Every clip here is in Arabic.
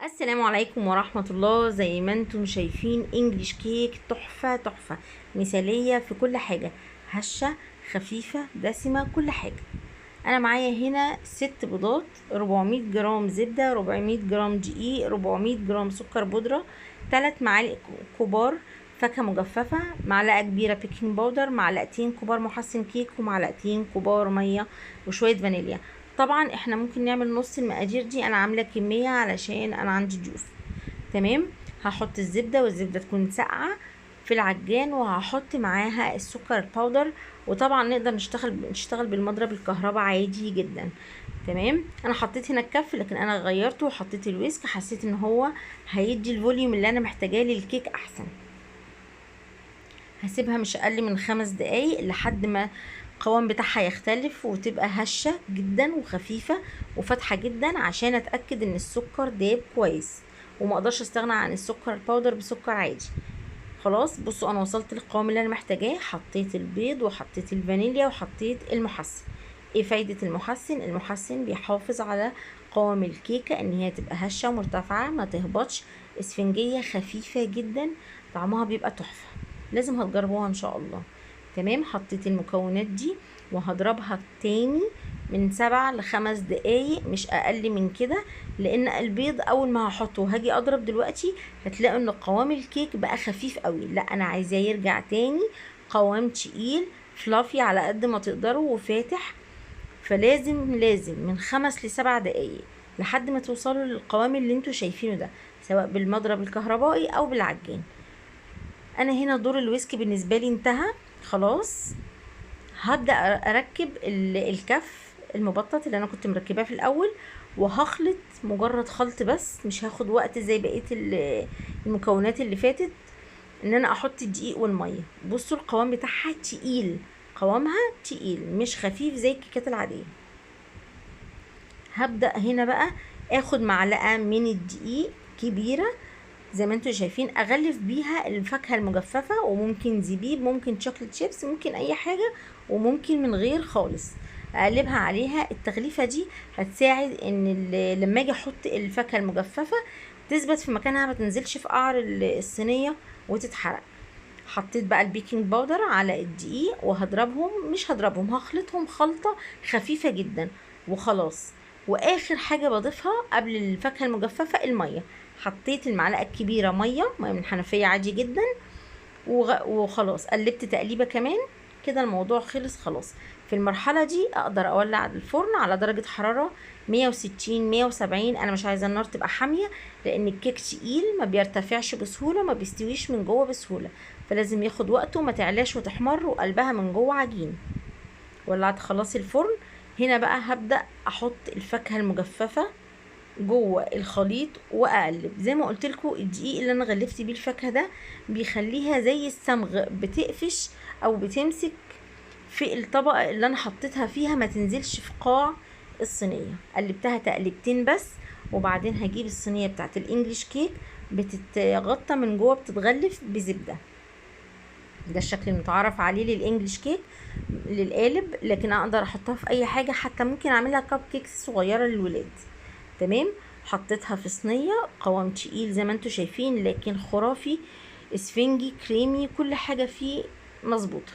السلام عليكم ورحمة الله. زي ما انتم شايفين انجليش كيك تحفة تحفة مثالية في كل حاجة، هشة خفيفة دسمة كل حاجة. انا معايا هنا 6 بيضات، 400 جرام زبدة، 400 جرام دقيق، 400 جرام سكر بودرة، 3 معالق كبار فاكهة مجففة، معلقة كبيرة بيكنج باودر، معلقتين كبار محسن كيك، ومعلقتين كبار مية، وشوية فانيليا. طبعا احنا ممكن نعمل نص المقادير دي، انا عاملة كمية علشان انا عندي ضيوف. تمام. هحط الزبدة والزبدة تكون ساقعة في العجان، وهحط معاها السكر الباودر. وطبعا نقدر نشتغل بالمضرب الكهرباء عادي جدا. تمام. انا حطيت هنا الكف، لكن انا غيرته وحطيت الويسك، حسيت ان هو هيدي الفوليوم اللي انا محتاجاه للكيك احسن. هسيبها مش اقل من 5 دقايق لحد ما القوام بتاعها يختلف وتبقى هشة جدا وخفيفة وفاتحة جدا، عشان اتأكد ان السكر داب كويس، وما اقدرش استغنى عن السكر الباودر بسكر عادي. خلاص بصوا انا وصلت للقوام اللي انا محتاجاه، حطيت البيض وحطيت الفانيليا وحطيت المحسن. ايه فايدة المحسن؟ المحسن بيحافظ على قوام الكيكة ان هي تبقى هشة ومرتفعة، ما تهبطش، اسفنجية خفيفة جدا، طعمها بيبقى تحفة. لازم هتجربوها ان شاء الله. تمام. حطيت المكونات دي وهضربها تاني من 7 ل5 دقايق، مش اقل من كده، لان البيض اول ما هحطه وهاجي اضرب دلوقتي هتلاقوا ان قوام الكيك بقى خفيف قوي. لا انا عايزاه يرجع تاني قوام تقيل فلافي على قد ما تقدروا وفاتح. فلازم من 5 ل7 دقايق لحد ما توصلوا للقوام اللي انتوا شايفينه ده، سواء بالمضرب الكهربائي او بالعجان. انا هنا دور الويسك بالنسبه لي انتهى خلاص. هبدا اركب الكف المبطط اللي انا كنت مركباه في الاول، وهخلط مجرد خلط بس، مش هاخد وقت زي بقيه المكونات اللي فاتت. ان انا احط الدقيق والميه. بصوا القوام بتاعها تقيل، قوامها تقيل مش خفيف زي الكيكات العاديه. هبدا هنا بقى اخد معلقه من الدقيق كبيره زي ما انتوا شايفين، اغلف بيها الفاكهه المجففه، وممكن زبيب، ممكن شوكليت شيبس، ممكن اي حاجه، وممكن من غير خالص. اقلبها عليها. التغليفه دي هتساعد ان لما اجي احط الفاكهه المجففه تثبت في مكانها، ما تنزلش في قعر الصينيه وتتحرق. حطيت بقى البيكنج باودر على الدقيق وهضربهم، مش هضربهم، هخلطهم خلطه خفيفه جدا وخلاص. واخر حاجه بضيفها قبل الفاكهه المجففه الميه. حطيت المعلقه الكبيره ميه من الحنفيه عادي جدا، وخلاص قلبت تقليبه كمان كده، الموضوع خلص خلاص. في المرحله دي اقدر اولع الفرن على درجه حراره 160 170. انا مش عايزه النار تبقى حاميه، لان الكيك تقيل ما بيرتفعش بسهوله، ما بيستويش من جوه بسهوله، فلازم ياخد وقته، ما تعلاش وتحمر وقلبها من جوه عجين. ولعت خلاص الفرن. هنا بقى هبدا احط الفاكهه المجففه جوه الخليط واقلب. زي ما قلت لكم الدقيق اللي انا غلفت بيه الفاكهه ده بيخليها زي الصمغ، بتقفش او بتمسك في الطبقه اللي انا حطيتها فيها، ما تنزلش في قاع الصينيه. قلبتها تقلبتين بس، وبعدين هجيب الصينيه بتاعت الانجليش كيك بتتغطى من جوه، بتتغلف بزبده. ده الشكل المتعارف عليه للانجليش كيك، للقالب، لكن اقدر احطها في اي حاجه، حتى ممكن اعملها كب كيكس صغيره للولاد. تمام. حطيتها في صينيه، قوام تقيل زي ما انتوا شايفين، لكن خرافي، اسفنجي كريمي، كل حاجه فيه مظبوطه.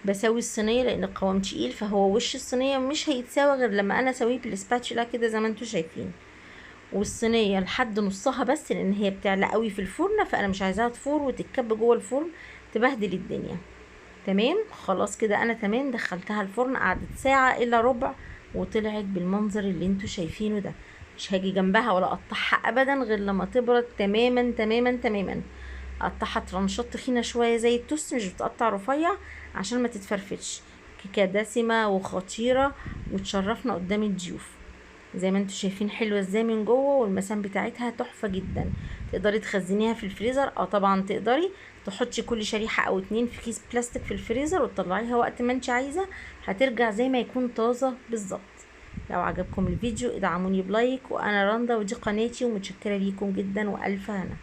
بسوي الصينيه لان القوام تقيل، فهو وش الصينيه مش هيتساوى غير لما انا اسويه بالسباتشولا كده زي ما انتوا شايفين. والصينيه لحد نصها بس، لان هي بتعلى قوي في الفرن، فانا مش عايزاها تفور وتتكب جوه الفرن تبهدل الدنيا. تمام. خلاص كده انا تمام. دخلتها الفرن، قعدت ساعة الا ربع، وطلعت بالمنظر اللي انتوا شايفينه ده. مش هاجي جنبها ولا اقطعها ابدا غير لما تبرد تماما تماما تماما. اقطعها ترنشات تخينة شوية زي التوست، مش بتقطع رفيع عشان ما تتفرفتش. كيكة دسمة وخطيرة وتشرفنا قدام الضيوف. زي ما انتوا شايفين حلوة ازاي من جوه، والمسام بتاعتها تحفة جدا. تقدري تخزنيها في الفريزر، طبعا تقدري تحطي كل شريحة او 2 في كيس بلاستيك في الفريزر، وتطلعيها وقت ما انت عايزة، هترجع زي ما يكون طازة بالظبط. لو عجبكم الفيديو ادعموني بلايك. وانا رندا ودي قناتي، ومتشكرة ليكم جدا والف هنا.